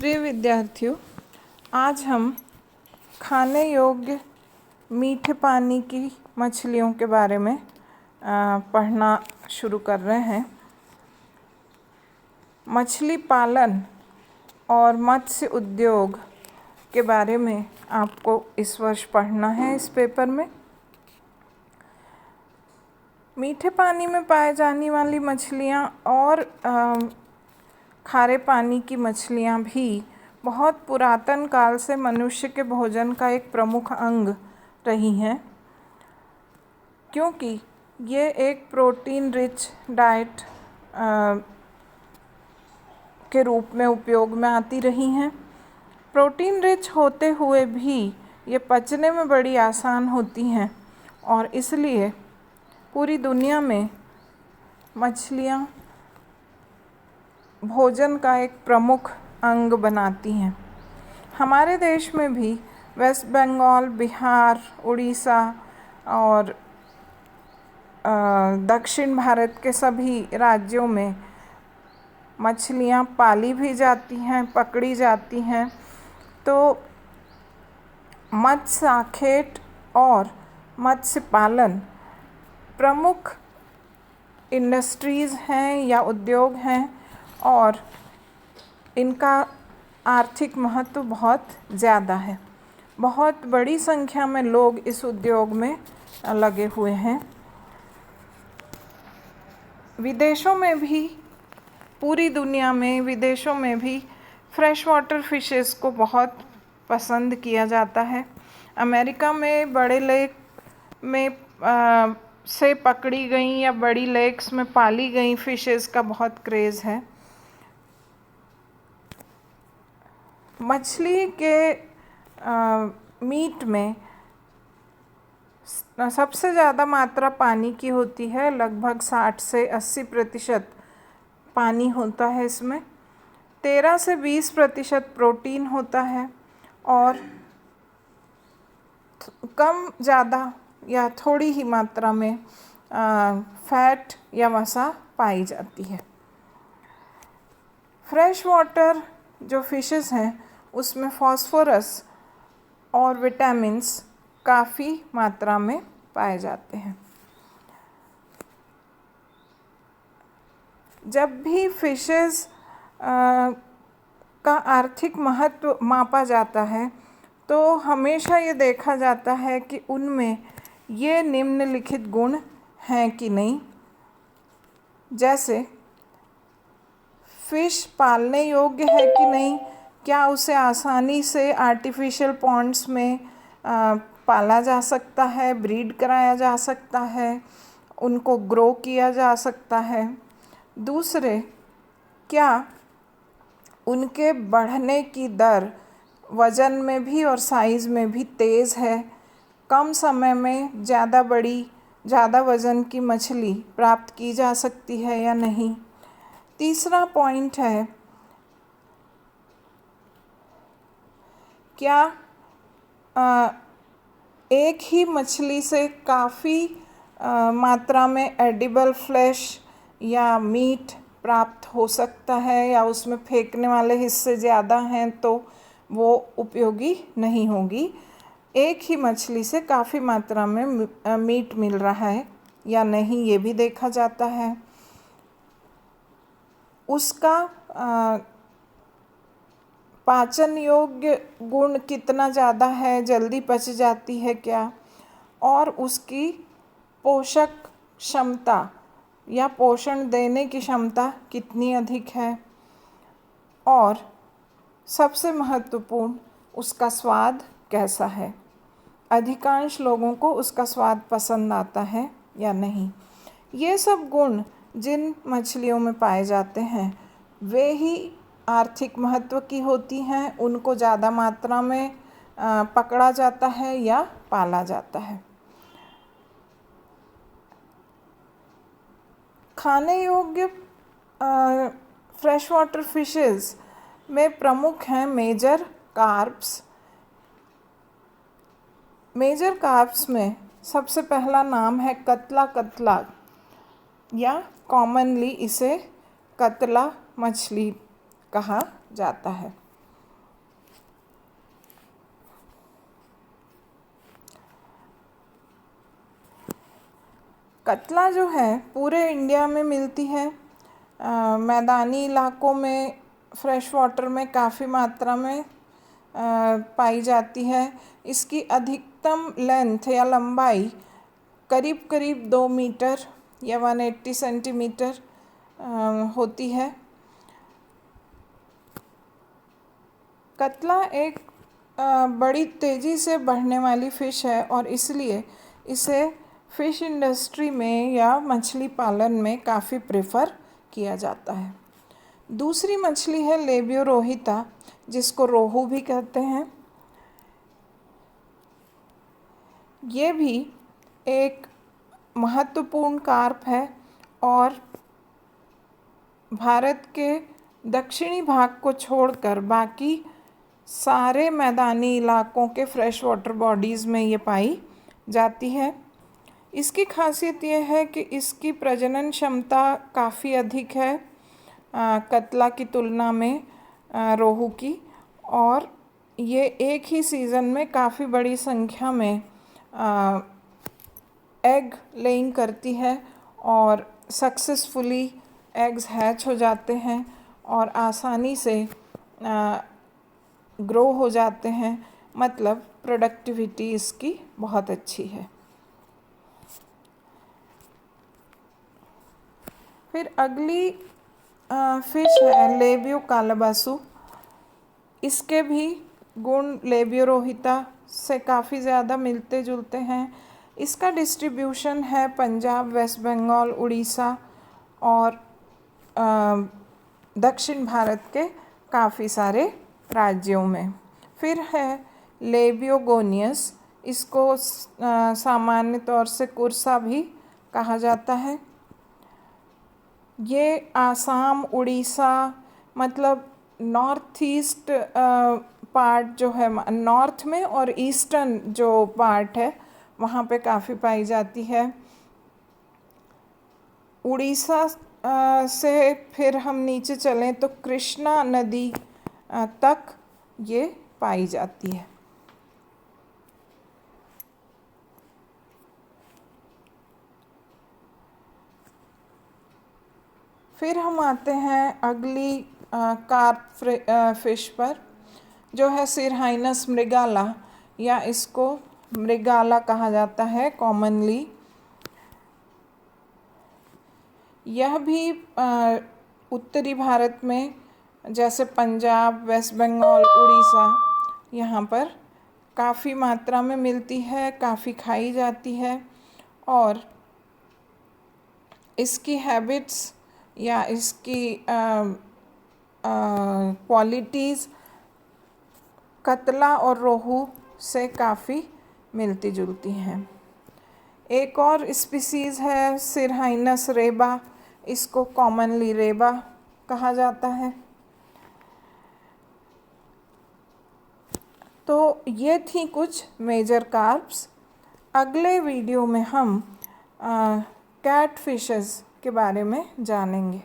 प्रिय विद्यार्थियों, आज हम खाने योग्य मीठे पानी की मछलियों के बारे में पढ़ना शुरू कर रहे हैं। मछली पालन और मत्स्य उद्योग के बारे में आपको इस वर्ष पढ़ना है इस पेपर में। मीठे पानी में पाए जाने वाली मछलियाँ और खारे पानी की मछलियाँ भी बहुत पुरातन काल से मनुष्य के भोजन का एक प्रमुख अंग रही हैं, क्योंकि ये एक प्रोटीन रिच डाइट के रूप में उपयोग में आती रही हैं। प्रोटीन रिच होते हुए भी ये पचने में बड़ी आसान होती हैं और इसलिए पूरी दुनिया में मछलियाँ भोजन का एक प्रमुख अंग बनाती हैं। हमारे देश में भी वेस्ट बंगाल, बिहार, उड़ीसा और दक्षिण भारत के सभी राज्यों में मछलियाँ पाली भी जाती हैं, पकड़ी जाती हैं। तो मत्स्य आखेट और मत्स्य पालन प्रमुख इंडस्ट्रीज़ हैं या उद्योग हैं और इनका आर्थिक महत्व बहुत ज़्यादा है। बहुत बड़ी संख्या में लोग इस उद्योग में लगे हुए हैं। विदेशों में भी, पूरी दुनिया में विदेशों में भी फ्रेश वाटर फिशेस को बहुत पसंद किया जाता है। अमेरिका में बड़े लेक में से पकड़ी गई या बड़ी लेक्स में पाली गई फिशेस का बहुत क्रेज़ है। मछली के मीट में सबसे ज़्यादा मात्रा पानी की होती है, लगभग 60 से 80% पानी होता है इसमें। 13 से 20% प्रोटीन होता है और कम ज़्यादा या थोड़ी ही मात्रा में फैट या वसा पाई जाती है। फ्रेश वाटर जो फिशेस हैं उसमें फास्फोरस और विटामिन्स काफ़ी मात्रा में पाए जाते हैं। जब भी फिशेस का आर्थिक महत्व मापा जाता है तो हमेशा ये देखा जाता है कि उनमें ये निम्नलिखित गुण हैं कि नहीं। जैसे फ़िश पालने योग्य है कि नहीं, क्या उसे आसानी से आर्टिफिशियल पॉन्ड्स में पाला जा सकता है, ब्रीड कराया जा सकता है, उनको ग्रो किया जा सकता है। दूसरे, क्या उनके बढ़ने की दर वज़न में भी और साइज़ में भी तेज़ है, कम समय में ज़्यादा वज़न की मछली प्राप्त की जा सकती है या नहीं। तीसरा पॉइंट है, क्या एक ही मछली से काफ़ी मात्रा में एडिबल फ्लैश या मीट प्राप्त हो सकता है या उसमें फेंकने वाले हिस्से ज़्यादा हैं तो वो उपयोगी नहीं होगी। एक ही मछली से काफ़ी मात्रा में मीट मिल रहा है या नहीं, ये भी देखा जाता है। उसका पाचन योग्य गुण कितना ज़्यादा है, जल्दी पच जाती है क्या, और उसकी पोषक क्षमता या पोषण देने की क्षमता कितनी अधिक है, और सबसे महत्वपूर्ण उसका स्वाद कैसा है। अधिकांश लोगों को उसका स्वाद पसंद आता है या नहीं। ये सब गुण जिन मछलियों में पाए जाते हैं वे ही आर्थिक महत्व की होती हैं, उनको ज़्यादा मात्रा में पकड़ा जाता है या पाला जाता है। खाने योग्य फ्रेश वाटर फिशेस में प्रमुख हैं मेजर कार्प्स। मेजर कार्प्स में सबसे पहला नाम है कतला या कॉमनली इसे कतला मछली कहा जाता है। कतला जो है पूरे इंडिया में मिलती है। मैदानी इलाकों में फ्रेश वाटर में काफ़ी मात्रा में पाई जाती है। इसकी अधिकतम लेंथ या लंबाई करीब करीब 2 मीटर या 180 सेंटीमीटर होती है। कतला एक बड़ी तेज़ी से बढ़ने वाली फ़िश है और इसलिए इसे फ़िश इंडस्ट्री में या मछली पालन में काफ़ी प्रेफर किया जाता है। दूसरी मछली है लेबियो रोहिता, जिसको रोहू भी कहते हैं। ये भी एक महत्वपूर्ण कार्प है और भारत के दक्षिणी भाग को छोड़कर बाकी सारे मैदानी इलाकों के फ्रेश वाटर बॉडीज़ में ये पाई जाती है। इसकी खासियत यह है कि इसकी प्रजनन क्षमता काफ़ी अधिक है कतला की तुलना में रोहू की, और ये एक ही सीज़न में काफ़ी बड़ी संख्या में एग लेइंग करती है और सक्सेसफुली एग्स हैच हो जाते हैं और आसानी से ग्रो हो जाते हैं। मतलब प्रोडक्टिविटी इसकी बहुत अच्छी है। फिर अगली फ़िश है लेबियो कालाबासु। इसके भी गुण लेबियो रोहिता से काफ़ी ज़्यादा मिलते जुलते हैं। इसका डिस्ट्रीब्यूशन है पंजाब, वेस्ट बंगाल, उड़ीसा और दक्षिण भारत के काफ़ी सारे राज्यों में। फिर है लेबियोगोनियस, इसको सामान्य तौर से कुर्सा भी कहा जाता है। ये आसाम, उड़ीसा, मतलब नॉर्थ ईस्ट पार्ट जो है, नॉर्थ में और ईस्टर्न जो पार्ट है वहाँ पे काफ़ी पाई जाती है। उड़ीसा से फिर हम नीचे चलें तो कृष्णा नदी तक ये पाई जाती है। फिर हम आते हैं अगली कार्प फिश पर, जो है सिरहाइनस मृगाला, या इसको मृगाला कहा जाता है कॉमनली। यह भी उत्तरी भारत में जैसे पंजाब, वेस्ट बंगाल, उड़ीसा, यहाँ पर काफ़ी मात्रा में मिलती है, काफ़ी खाई जाती है और इसकी हैबिट्स या इसकी क्वालिटीज़ कतला और रोहू से काफ़ी मिलती जुलती हैं। एक और स्पीसीज़ है सिरहाइनस रेबा, इसको कॉमनली रेबा कहा जाता है। तो ये थी कुछ मेजर कार्प्स। अगले वीडियो में हम कैट फिशेस के बारे में जानेंगे।